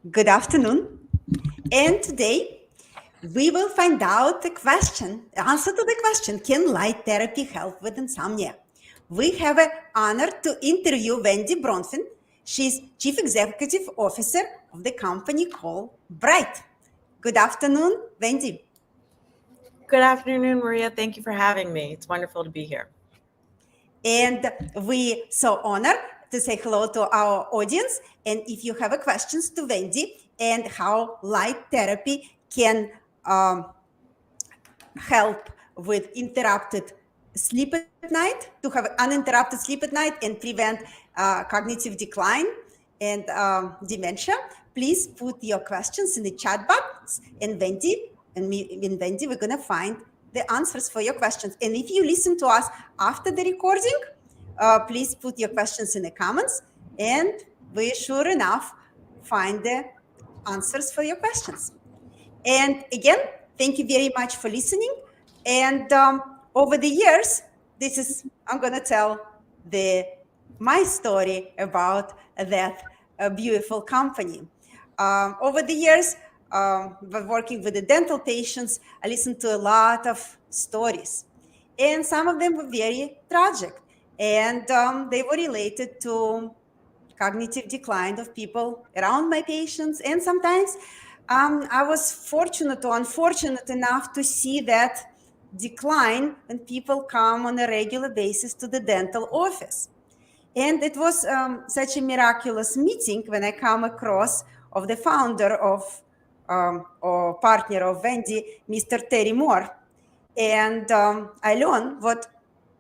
Good afternoon. And today we will find out the answer to the question, can light therapy help with insomnia? We have an honor to interview Wendy Bronfin. She's Chief Executive Officer of the company called Bright. Good afternoon, Wendy. Good afternoon, Maria. Thank you for having me. It's wonderful to be here. And we so honored to say hello to our audience. And if you have a questions to Wendy and how light therapy can help with interrupted sleep at night, to have uninterrupted sleep at night and prevent cognitive decline and dementia, please put your questions in the chat box, and Wendy and me and Wendy, we're going to find the answers for your questions. And if you listen to us after the recording, please put your questions in the comments, and we sure enough find the answers for your questions. And again, thank you very much for listening. And over the years, I'm going to tell my story about that beautiful company. Over the years, working with the dental patients, I listened to a lot of stories. And some of them were very tragic. And they were related to cognitive decline of people around my patients. And sometimes I was unfortunate enough to see that decline when people come on a regular basis to the dental office. And it was such a miraculous meeting when I come across of the founder of or partner of Wendy, Mr. Terry Moore. And I learned what,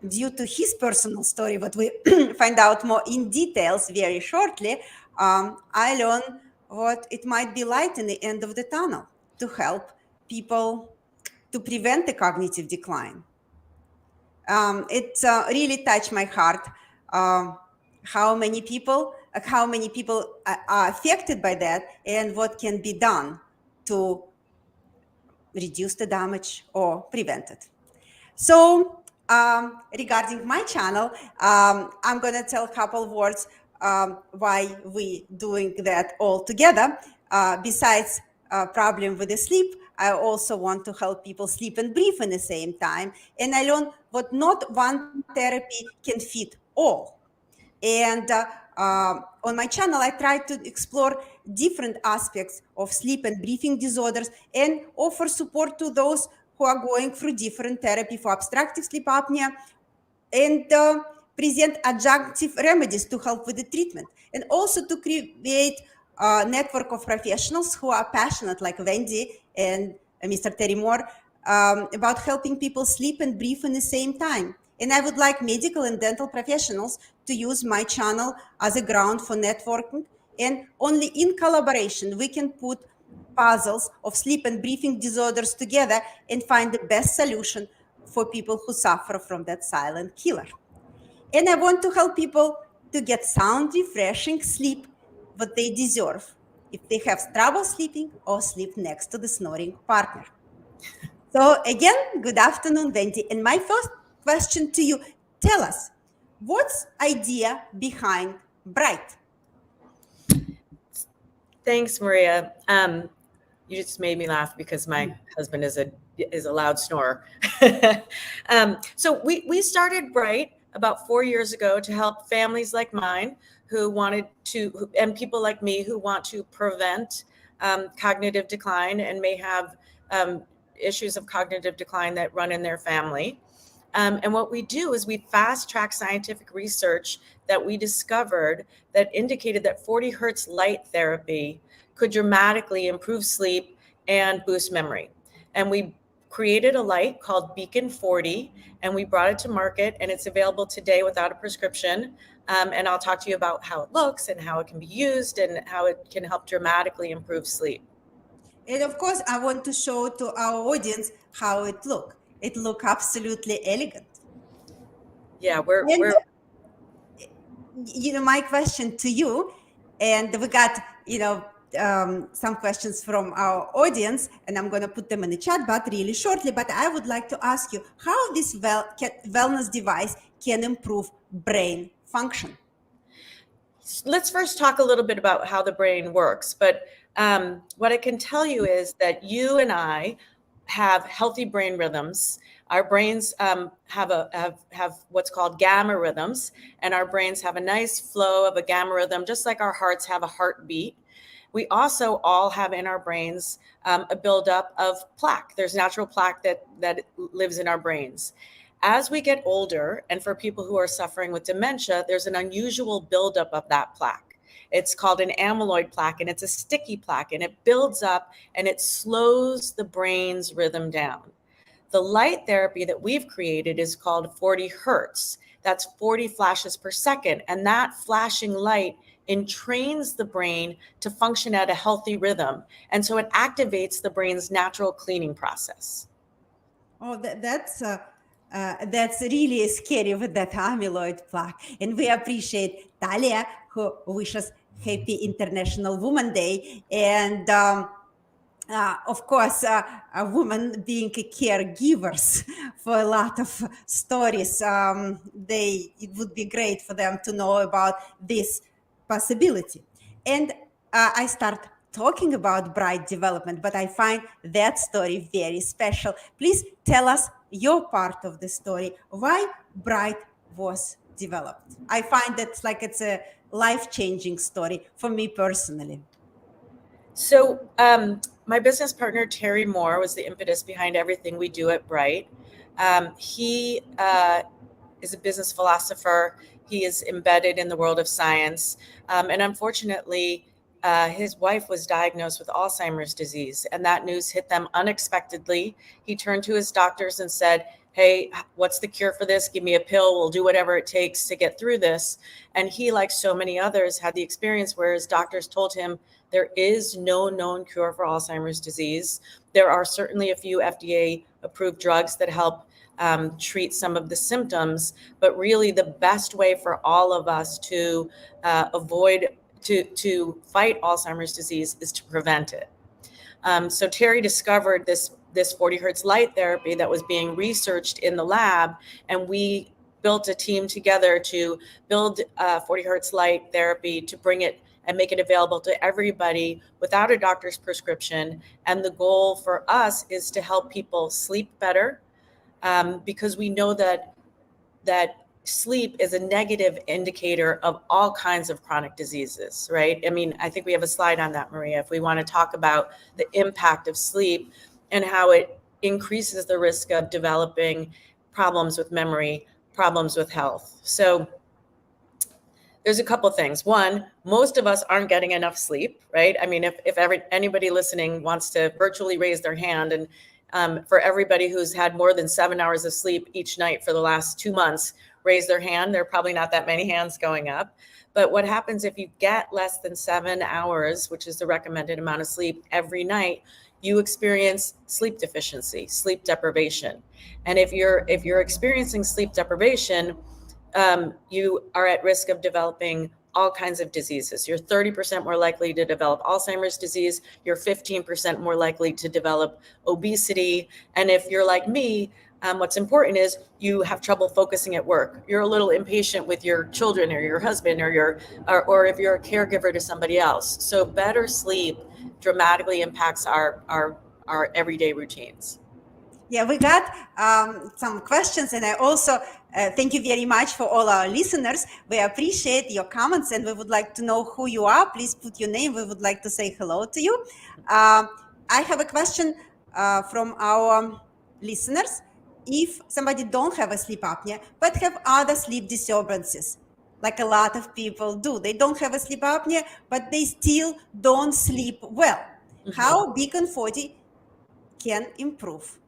due to his personal story, what we find out more in details very shortly, I learned what it might be light in the end of the tunnel to help people to prevent the cognitive decline. It really touched my heart how many people are affected by that and what can be done to reduce the damage or prevent it. So regarding my channel, I'm going to tell a couple of words why we doing that all together. Besides problem with the sleep, I also want to help people sleep and breathe in the same time. And I learned what not one therapy can fit all. And on my channel, I try to explore different aspects of sleep and breathing disorders and offer support to those who are going through different therapy for obstructive sleep apnea, and present adjunctive remedies to help with the treatment, and also to create a network of professionals who are passionate, like Wendy and Mr. Terry Moore, about helping people sleep and breathe in the same time. And I would like medical and dental professionals to use my channel as a ground for networking, and only in collaboration we can put puzzles of sleep and breathing disorders together and find the best solution for people who suffer from that silent killer. And I want to help people to get sound, refreshing sleep, what they deserve, if they have trouble sleeping or sleep next to the snoring partner. So again, good afternoon, Wendy. And my first question to you, tell us, what's idea behind Bright? Thanks, Maria. You just made me laugh because my husband is a loud snorer. So we started Bright about 4 years ago to help families like mine who wanted to, and people like me who want to prevent cognitive decline and may have issues of cognitive decline that run in their family. And what we do is we fast track scientific research that we discovered that indicated that 40 hertz light therapy could dramatically improve sleep and boost memory. And we created a light called BEACON40, and we brought it to market, and it's available today without a prescription. And I'll talk to you about how it looks and how it can be used and how it can help dramatically improve sleep. And of course, I want to show to our audience how it looks. It looks absolutely elegant. Yeah, my question to you, and we got, some questions from our audience, and I'm going to put them in the chat box really shortly, but I would like to ask you how this wellness device can improve brain function. let's first talk a little bit about how the brain works. But what I can tell you is that you and I have healthy brain rhythms. Our brains have what's called gamma rhythms, and our brains have a nice flow of a gamma rhythm, just like our hearts have a heartbeat. We also all have in our brains a buildup of plaque. There's natural plaque that lives in our brains. As we get older, and for people who are suffering with dementia, there's an unusual buildup of that plaque. It's called an amyloid plaque, and it's a sticky plaque, and it builds up and it slows the brain's rhythm down. The light therapy that we've created is called 40 hertz. That's 40 flashes per second. And that flashing light entrains the brain to function at a healthy rhythm. And so it activates the brain's natural cleaning process. Oh, that's really scary with that amyloid plaque. And we appreciate Talia, who wishes Happy International Women's Day. And of course, women being caregivers for a lot of stories, it would be great for them to know about this possibility. And I start talking about Bright development, but I find that story very special. Please tell us your part of the story, why Bright was developed. I find that like it's a life-changing story for me personally. So my business partner, Terry Moore, was the impetus behind everything we do at Bright. He is a business philosopher. He is embedded in the world of science. And unfortunately, his wife was diagnosed with Alzheimer's disease, and that news hit them unexpectedly. He turned to his doctors and said, "Hey, what's the cure for this? Give me a pill. We'll do whatever it takes to get through this." And he, like so many others, had the experience where his doctors told him there is no known cure for Alzheimer's disease. There are certainly a few FDA-approved drugs that help treat some of the symptoms, but really the best way for all of us to to fight Alzheimer's disease is to prevent it. So Terry discovered this 40 hertz light therapy that was being researched in the lab, and we built a team together to build 40 hertz light therapy to bring it and make it available to everybody without a doctor's prescription. And the goal for us is to help people sleep better, because we know that sleep is a negative indicator of all kinds of chronic diseases, right? I mean, I think we have a slide on that, Maria, if we want to talk about the impact of sleep and how it increases the risk of developing problems with memory, problems with health. So there's a couple things. One, most of us aren't getting enough sleep, right? I mean, if anybody listening wants to virtually raise their hand, and for everybody who's had more than 7 hours of sleep each night for the last 2 months, raise their hand. There are probably not that many hands going up. But what happens if you get less than 7 hours, which is the recommended amount of sleep every night, you experience sleep deficiency, sleep deprivation. And if you're experiencing sleep deprivation, you are at risk of developing all kinds of diseases. You're 30% more likely to develop Alzheimer's disease. You're 15% more likely to develop obesity. And if you're like me, what's important is you have trouble focusing at work. You're a little impatient with your children or your husband or if you're a caregiver to somebody else. So better sleep dramatically impacts our everyday routines. Yeah, we got some questions, and I also thank you very much for all our listeners. We appreciate your comments, and we would like to know who you are. Please put your name. We would like to say hello to you. I have a question from our listeners. If somebody don't have a sleep apnea, but have other sleep disturbances, like a lot of people do, they don't have a sleep apnea, but they still don't sleep well. Mm-hmm. How BEACON40 can improve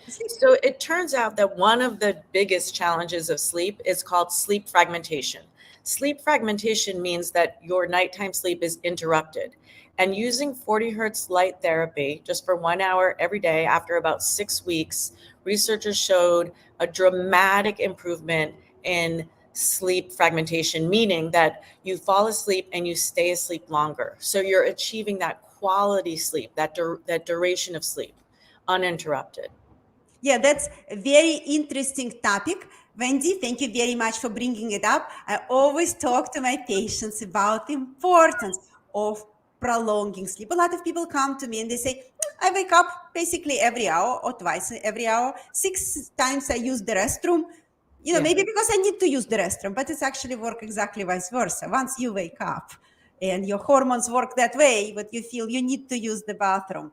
sleep? So it turns out that one of the biggest challenges of sleep is called sleep fragmentation. Sleep fragmentation means that your nighttime sleep is interrupted. And using 40 hertz light therapy just for 1 hour every day after about 6 weeks, researchers showed a dramatic improvement in sleep fragmentation, meaning that you fall asleep and you stay asleep longer. So you're achieving that quality sleep, that duration of sleep, uninterrupted. Yeah, that's a very interesting topic. Wendy, thank you very much for bringing it up. I always talk to my patients about the importance of prolonging sleep. A lot of people come to me and they say, I wake up basically every hour or twice every hour. 6 times I use the restroom. Maybe because I need to use the restroom, but it's actually work exactly vice versa. Once you wake up and your hormones work that way, but you feel you need to use the bathroom.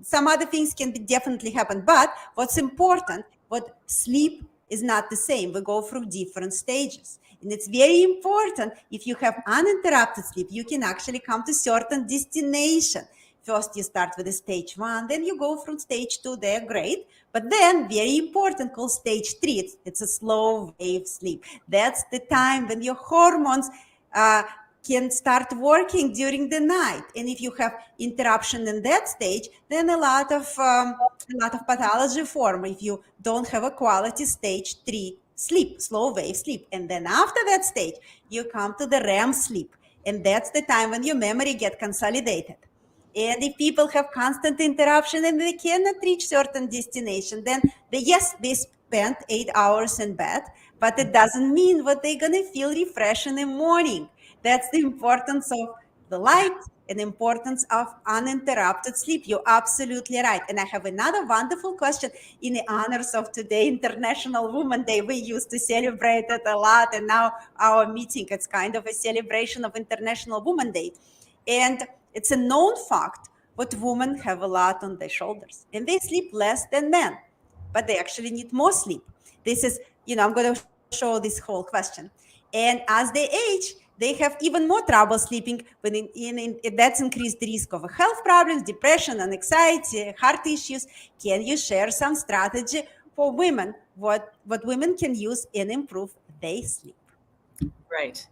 Some other things can definitely happen, but what's important, what sleep is not the same. We go through different stages. And it's very important, if you have uninterrupted sleep, you can actually come to certain destination. First, you start with the stage 1, then you go through stage 2, they're great. But then, very important, called stage 3, it's a slow wave sleep. That's the time when your hormones can start working during the night. And if you have interruption in that stage, then a lot of pathology form if you don't have a quality stage 3 sleep, slow wave sleep. And then after that stage, you come to the REM sleep. And that's the time when your memory gets consolidated. And if people have constant interruption and they cannot reach certain destination, then they spent 8 hours in bed, but it doesn't mean what they're going to feel refreshed in the morning. That's the importance of the light and importance of uninterrupted sleep. You're absolutely right. And I have another wonderful question in the honors of today, International Women's Day. We used to celebrate it a lot, and now our meeting, it's kind of a celebration of International Women's Day. And it's a known fact that women have a lot on their shoulders, and they sleep less than men, but they actually need more sleep. This is, I'm going to show this whole question. And as they age, they have even more trouble sleeping, that's increased the risk of health problems, depression, and anxiety, heart issues. Can you share some strategy for women, what women can use and improve their sleep? Right.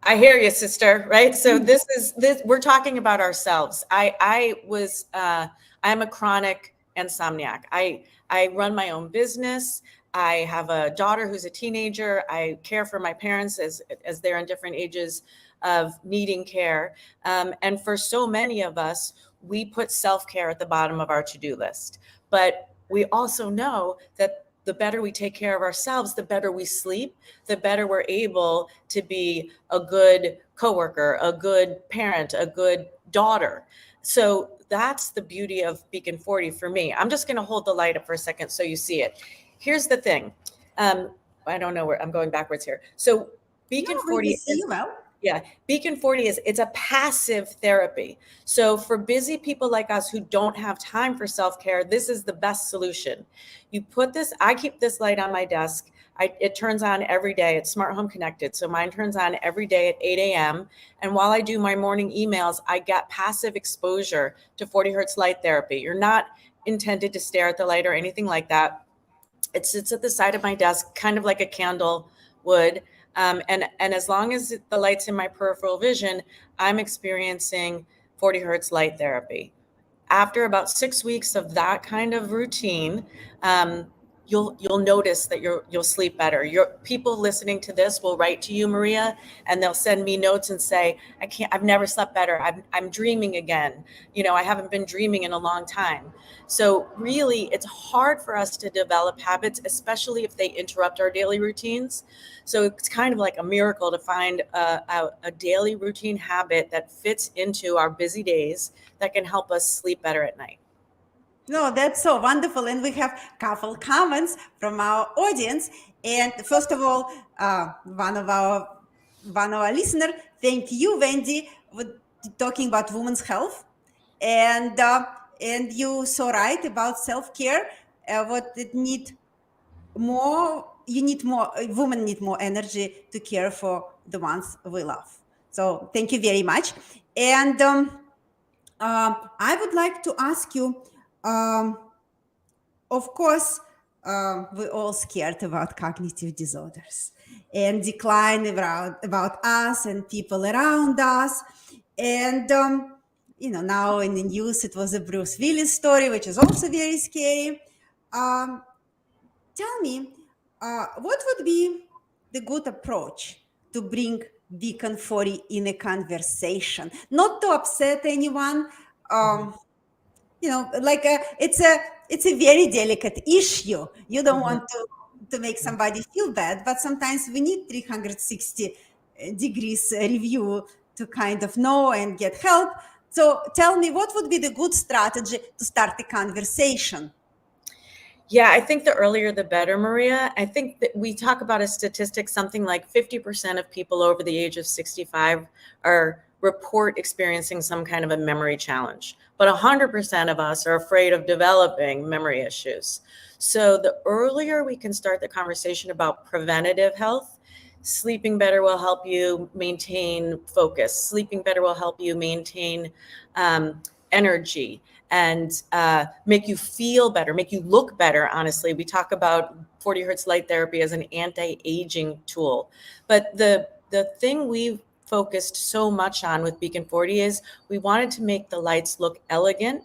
I hear you, sister. Right. So this we're talking about ourselves. I'm a chronic insomniac. I run my own business. I have a daughter who's a teenager. I care for my parents as they're in different ages of needing care. And for so many of us, we put self-care at the bottom of our to-do list. But we also know that the better we take care of ourselves, the better we sleep, the better we're able to be a good coworker, a good parent, a good daughter. So that's the beauty of BEACON40 for me. I'm just going to hold the light up for a second so you see it. Here's the thing. I don't know where I'm going backwards here. So BEACON40 BEACON40 it's a passive therapy. So for busy people like us who don't have time for self-care, this is the best solution. You put this, I keep this light on my desk. It turns on every day. It's smart home connected. So mine turns on every day at 8 a.m. And while I do my morning emails, I get passive exposure to 40 hertz light therapy. You're not intended to stare at the light or anything like that. It sits at the side of my desk, kind of like a candle would. And as long as the light's in my peripheral vision, I'm experiencing 40 hertz light therapy. After about 6 weeks of that kind of routine, you'll notice that you'll sleep better. People listening to this will write to you, Maria, and they'll send me notes and say, I've never slept better. I'm dreaming again. I haven't been dreaming in a long time. So really, it's hard for us to develop habits, especially if they interrupt our daily routines. So it's kind of like a miracle to find a daily routine habit that fits into our busy days that can help us sleep better at night. No, that's so wonderful. And we have a couple comments from our audience. And first of all, one of our listeners, thank you, Wendy, for talking about women's health. And you so right about self-care. What it need more, women need more energy to care for the ones we love. So thank you very much. And I would like to ask you, of course, we're all scared about cognitive disorders and decline about us and people around us. And, now in the news, it was a Bruce Willis story, which is also very scary. Tell me, what would be the good approach to bring BEACON40 in a conversation, not to upset anyone? It's a very delicate issue. You don't want to to make somebody feel bad, but sometimes we need 360 degrees review to kind of know and get help. So tell me, what would be the good strategy to start the conversation? Yeah, I think the earlier the better, Maria. I think that we talk about a statistic, something like 50% of people over the age of 65 report experiencing some kind of a memory challenge, but 100% of us are afraid of developing memory issues. So the earlier we can start the conversation about preventative health, sleeping better will help you maintain focus. Sleeping better will help you maintain energy and make you feel better, make you look better. Honestly, we talk about 40 hertz light therapy as an anti-aging tool. But the thing we've focused so much on with BEACON40 is we wanted to make the lights look elegant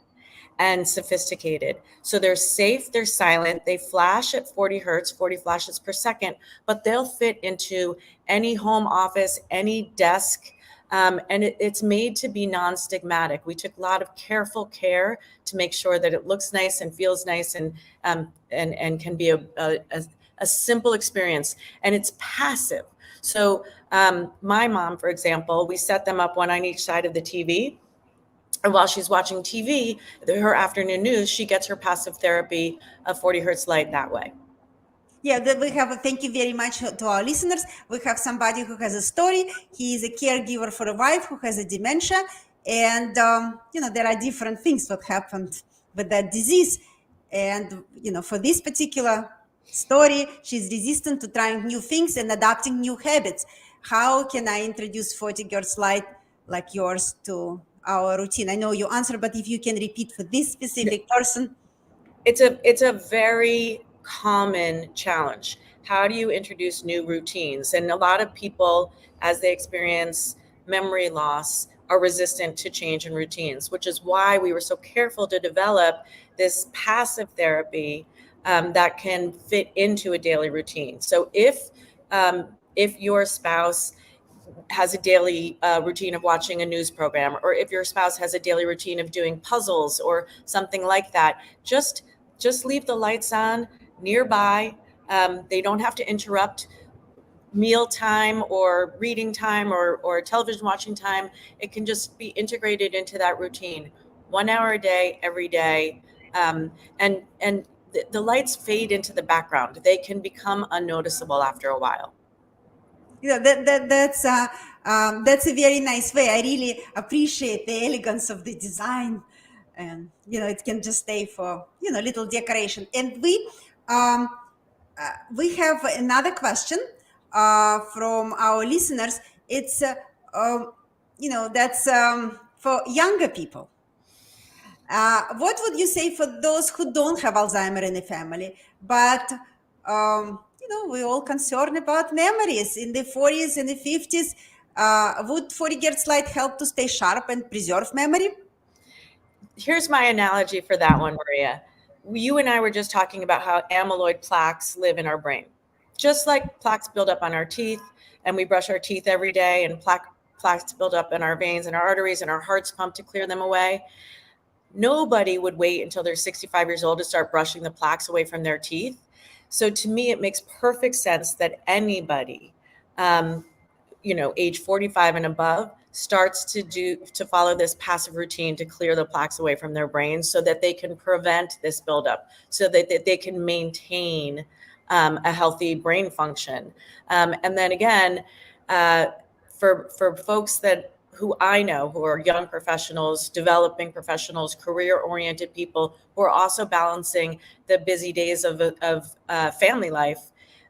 and sophisticated. So they're safe, they're silent, they flash at 40 hertz, 40 flashes per second, but they'll fit into any home office, any desk. And it's made to be non-stigmatic. We took a lot of careful care to make sure that it looks nice and feels nice and can be a simple experience. And it's passive. So my mom, for example, we set them up one on each side of the TV. And while she's watching TV, her afternoon news, she gets her passive therapy of 40 hertz light that way. Yeah, we have, thank you very much to our listeners. We have somebody who has a story. He is a caregiver for a wife who has a dementia. And, there are different things what happened with that disease. And, for this particular story, she's resistant to trying new things and adapting new habits. How can I introduce 40 hertz light like yours to our routine? I know you answer, but if you can repeat for this specific person. It's a very common challenge. How do you introduce new routines? And a lot of people, as they experience memory loss, are resistant to change in routines, which is why we were so careful to develop this passive therapy that can fit into a daily routine. So if your spouse has a daily routine of watching a news program, or if your spouse has a daily routine of doing puzzles or something like that, just leave the lights on nearby. They don't have to interrupt meal time or reading time or television watching time. It can just be integrated into that routine, 1 hour a day, every day. And the lights fade into the background. They can become unnoticeable after a while. Yeah, that's a very nice way. I really appreciate the elegance of the design, and it can just stay for little decoration. And we have another question from our listeners. It's that's for younger people. What would you say for those who don't have Alzheimer in the family, but we're all concerned about memories in the 40s and the 50s? Would 40 hertz light help to stay sharp and preserve memory? Here's my analogy for that one, Maria. You and I were just talking about how amyloid plaques live in our brain. Just like plaques build up on our teeth and we brush our teeth every day, and plaques build up in our veins and our arteries and our hearts pump to clear them away. Nobody would wait until they're 65 years old to start brushing the plaques away from their teeth. So to me, it makes perfect sense that anybody, age 45 and above, starts to follow this passive routine to clear the plaques away from their brains so that they can prevent this buildup, so that they can maintain a healthy brain function. And then again, for folks who I know, who are young professionals, developing professionals, career-oriented people who are also balancing the busy days of family life,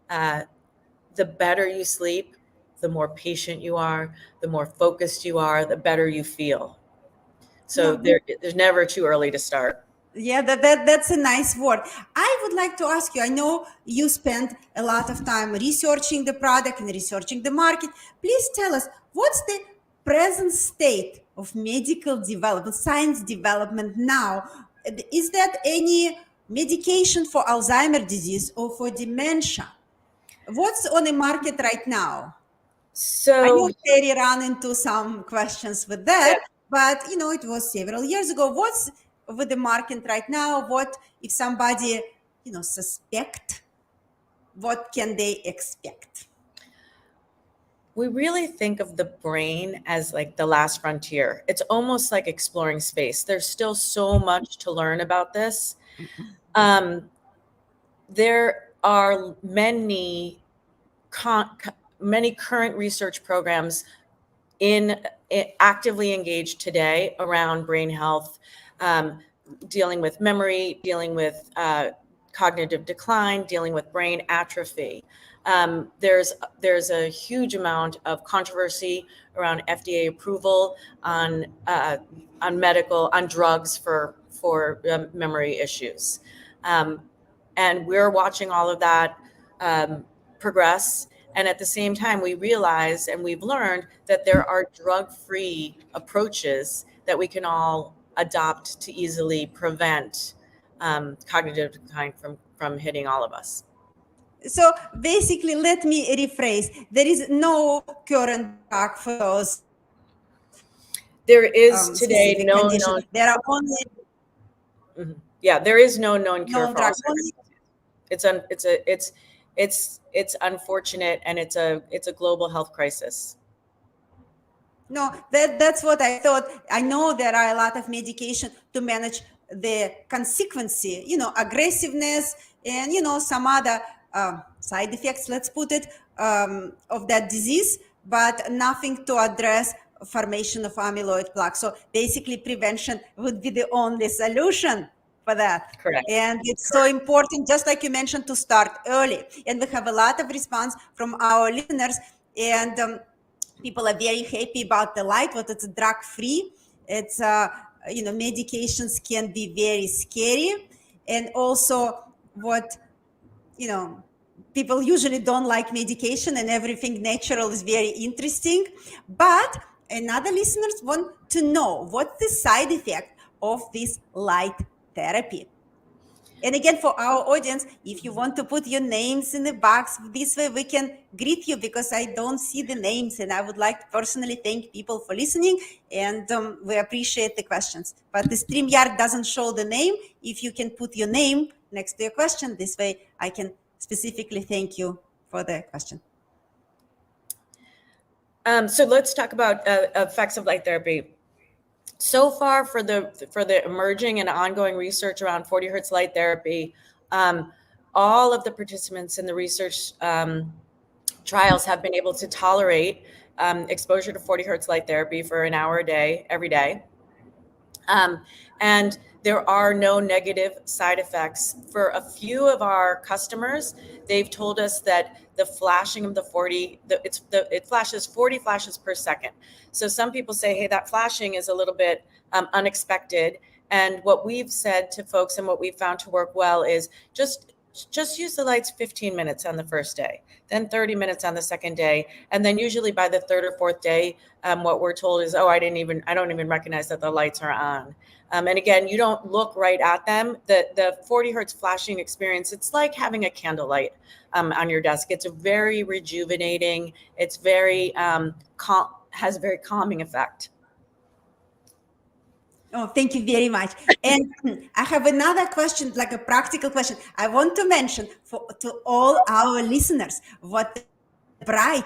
the better you sleep, the more patient you are, the more focused you are, the better you feel. So there's never too early to start. Yeah, that's a nice word. I would like to ask you, I know you spent a lot of time researching the product and researching the market. Please tell us, what's the present state of medical development, science development now? Is that any medication for Alzheimer's disease or for dementia? What's on the market right now? I know So Terry ran into some questions with that, but it was several years ago. What's with the market right now? What if somebody, suspect what can they expect? We really think of the brain as like the last frontier. It's almost like exploring space. There's still so much to learn about this. There are many current research programs actively engaged today around brain health, dealing with memory, dealing with cognitive decline, dealing with brain atrophy. There's a huge amount of controversy around FDA approval on drugs for memory issues, and we're watching all of that progress. And at the same time, we realize and we've learned that there are drug-free approaches that we can all adopt to easily prevent cognitive decline from hitting all of us. So basically, let me rephrase. There is no current drug for those There is today specific no conditions. known. There are only Yeah, there is no known cure known for drugs. Alzheimer's. It's unfortunate, and it's a global health crisis. No, that's what I thought. I know there are a lot of medication to manage the consequence, aggressiveness, and some other side effects, let's put it, of that disease, but nothing to address formation of amyloid plaque. So basically, prevention would be the only solution for that. Correct. And it's so important, just like you mentioned, to start early. And we have a lot of response from our listeners, and people are very happy about the light, but it's drug free. It's medications can be very scary, and also what people usually don't like medication, and everything natural is very interesting. But another listeners want to know what's the side effect of this light therapy. And again, for our audience, if you want to put your names in the box, this way we can greet you, because I don't see the names, and I would like to personally thank people for listening, and we appreciate the questions. But the StreamYard doesn't show the name. If you can put your name next to your question, this way I can specifically thank you for the question. So let's talk about effects of light therapy. So far, for the emerging and ongoing research around 40 hertz light therapy, all of the participants in the research trials have been able to tolerate exposure to 40 hertz light therapy for an hour a day, every day. And there are no negative side effects. For a few of our customers, they've told us that the flashing of it flashes 40 flashes per second. So some people say, hey, that flashing is a little bit unexpected. And what we've said to folks and what we've found to work well is just use the lights 15 minutes on the first day, then 30 minutes on the second day. And then usually by the third or fourth day, what we're told is, I don't even recognize that the lights are on. And again, you don't look right at them. The 40 hertz flashing experience, it's like having a candlelight on your desk. It's very rejuvenating. It's has a very calming effect. Oh, thank you very much. And I have another question, like a practical question. I want to mention to all our listeners what Bright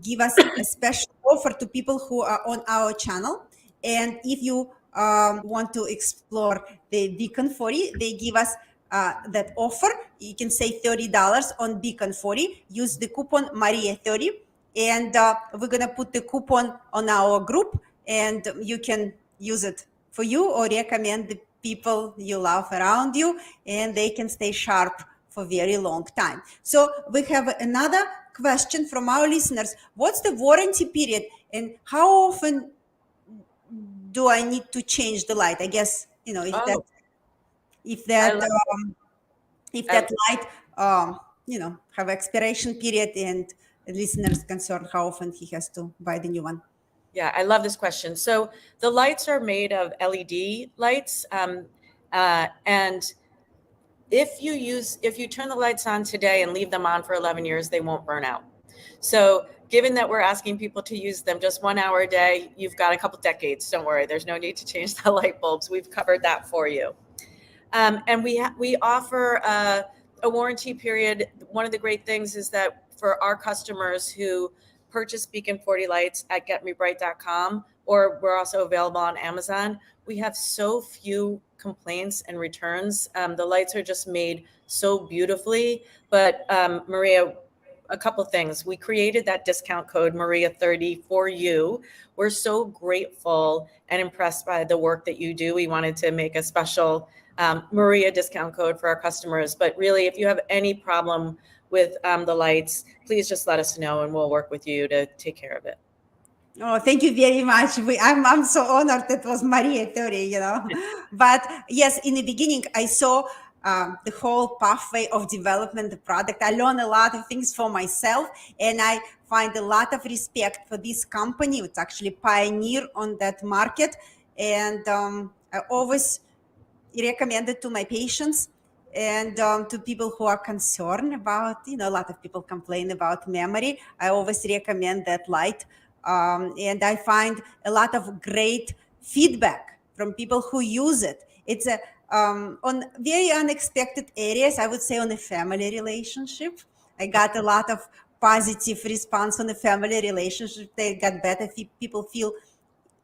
give us a special offer to people who are on our channel. And if you want to explore the BEACON40, they give us that offer. You can save $30 on BEACON40. Use the coupon Maria30, and we're gonna put the coupon on our group, and you can use it for you or recommend the people you love around you, and they can stay sharp for a very long time. So we have another question from our listeners. What's the warranty period, and how often do I need to change the light? I guess, if that light, have expiration period, and the listener is concerned how often he has to buy the new one. Yeah, I love this question. So the lights are made of LED lights, and if you turn the lights on today and leave them on for 11 years, they won't burn out. So given that we're asking people to use them just 1 hour a day, you've got a couple decades. Don't worry, there's no need to change the light bulbs. We've covered that for you. And we offer a warranty period. One of the great things is that for our customers who purchase BEACON40 lights at getmebright.com, or we're also available on Amazon, we have so few complaints and returns. The lights are just made so beautifully. But Maria, a couple things. We created that discount code Maria30 for you. We're so grateful and impressed by the work that you do. We wanted to make a special Maria discount code for our customers. But really, if you have any problem with the lights, please just let us know and we'll work with you to take care of it. Oh, thank you very much. I'm so honored that was Maria 30, But yes, in the beginning, I saw the whole pathway of development, the product. I learned a lot of things for myself, and I find a lot of respect for this company. It's actually pioneer on that market. And I always recommend it to my patients and to people who are concerned about, a lot of people complain about memory. I always recommend that light. And I find a lot of great feedback from people who use it. It's on very unexpected areas, I would say on a family relationship. I got a lot of positive response on the family relationship. They got better. People feel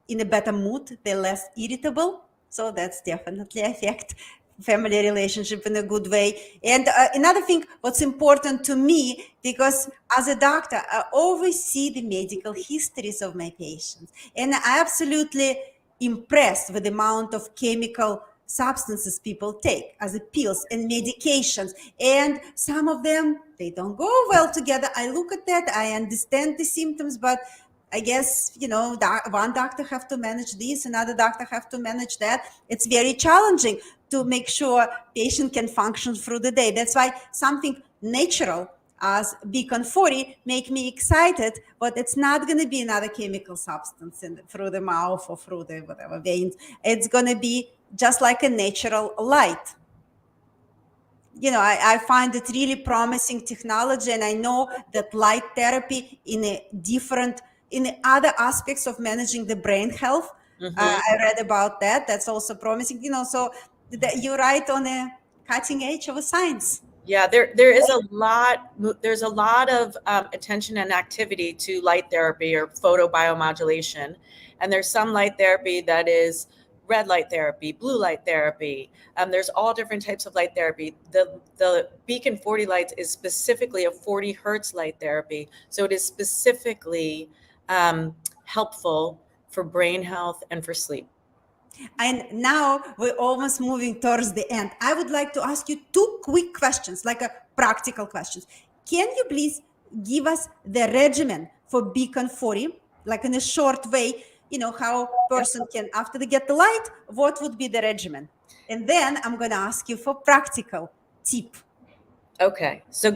in a better mood. They're less irritable. So that's definitely affect family relationship in a good way. And another thing, what's important to me, because as a doctor, I always see the medical histories of my patients. And I absolutely impressed with the amount of chemical substances people take as pills and medications. And some of them, they don't go well together. I look at that, I understand the symptoms, but I guess, one doctor have to manage this, another doctor have to manage that. It's very challenging to make sure patient can function through the day. That's why something natural as BEACON40 make me excited, but it's not going to be another chemical substance through the mouth or through the whatever veins. It's going to be just like a natural light. I find it really promising technology, and I know that light therapy in other aspects of managing the brain health. I read about that. That's also promising, so you're right on a cutting edge of a science. Yeah, there's a lot of attention and activity to light therapy or photobiomodulation. And there's some light therapy that is red light therapy, blue light therapy. There's all different types of light therapy. The BEACON40 lights is specifically a 40 hertz light therapy. So it is specifically helpful for brain health and for sleep. And now we're almost moving towards the end. I would like to ask you two quick questions, like a practical questions. Can you please give us the regimen for BEACON40, like in a short way, how person can, after they get the light, what would be the regimen? And then I'm going to ask you for practical tip. Okay. So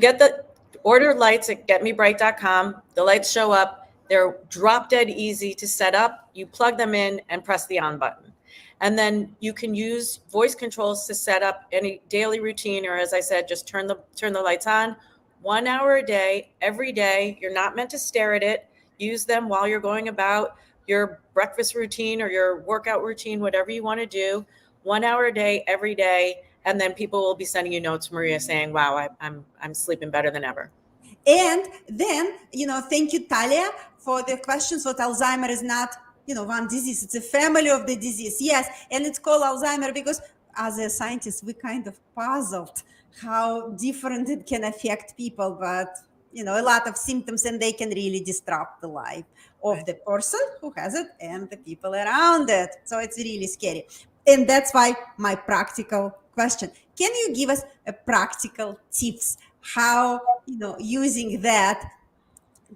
order lights at getmebright.com. The lights show up. They're drop dead easy to set up. You plug them in and press the on button. And then you can use voice controls to set up any daily routine, or as I said, just turn the lights on 1 hour a day, every day. You're not meant to stare at it. Use them while you're going about your breakfast routine or your workout routine, whatever you want to do. 1 hour a day, every day. And then people will be sending you notes, Maria, saying, wow, I'm sleeping better than ever. And then, thank you, Talia, for the questions. What Alzheimer is not, one disease. It's a family of the disease. Yes. And it's called Alzheimer because as a scientist, we kind of puzzled how different it can affect people, but, a lot of symptoms, and they can really disrupt the life of the person who has it and the people around it. So it's really scary. And that's why my practical question, can you give us a practical tips how, using that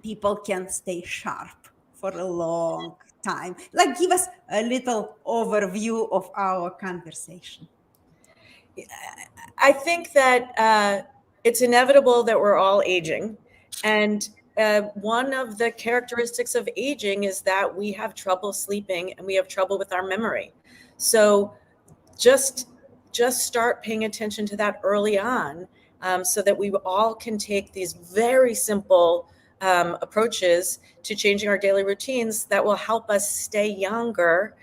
people can stay sharp for a long time? Like, give us a little overview of our conversation. I think that it's inevitable that we're all aging. And one of the characteristics of aging is that we have trouble sleeping and we have trouble with our memory. So just start paying attention to that early on, so that we all can take these very simple approaches to changing our daily routines that will help us stay younger,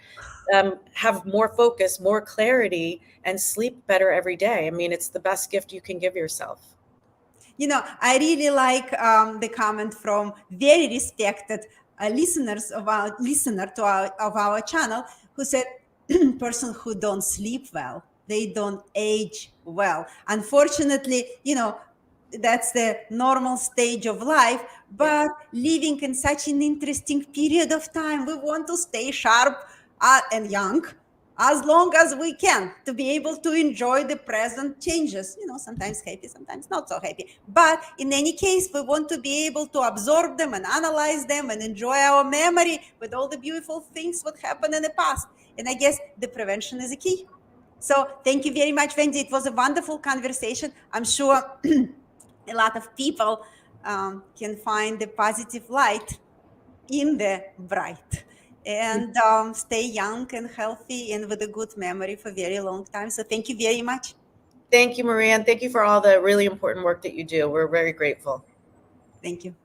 have more focus, more clarity, and sleep better every day. I mean, it's the best gift you can give yourself. You know, I really like the comment from very respected listeners of our of our channel, who said, "Person who don't sleep well, they don't age well." Unfortunately, you know, that's the normal stage of life. But living in such an interesting period of time, we want to stay sharp and young as long as we can, to be able to enjoy the present changes, you know, sometimes happy, sometimes not so happy. But in any case, we want to be able to absorb them and analyze them and enjoy our memory with all the beautiful things what happened in the past. And I guess the prevention is a key. So thank you very much, Wendy. It was a wonderful conversation. I'm sure a lot of people can find the positive light in the bright, and stay young and healthy and with a good memory for a very long time. So thank you very much. Thank you, Maria, and thank you for all the really important work that you do. We're very grateful. Thank you.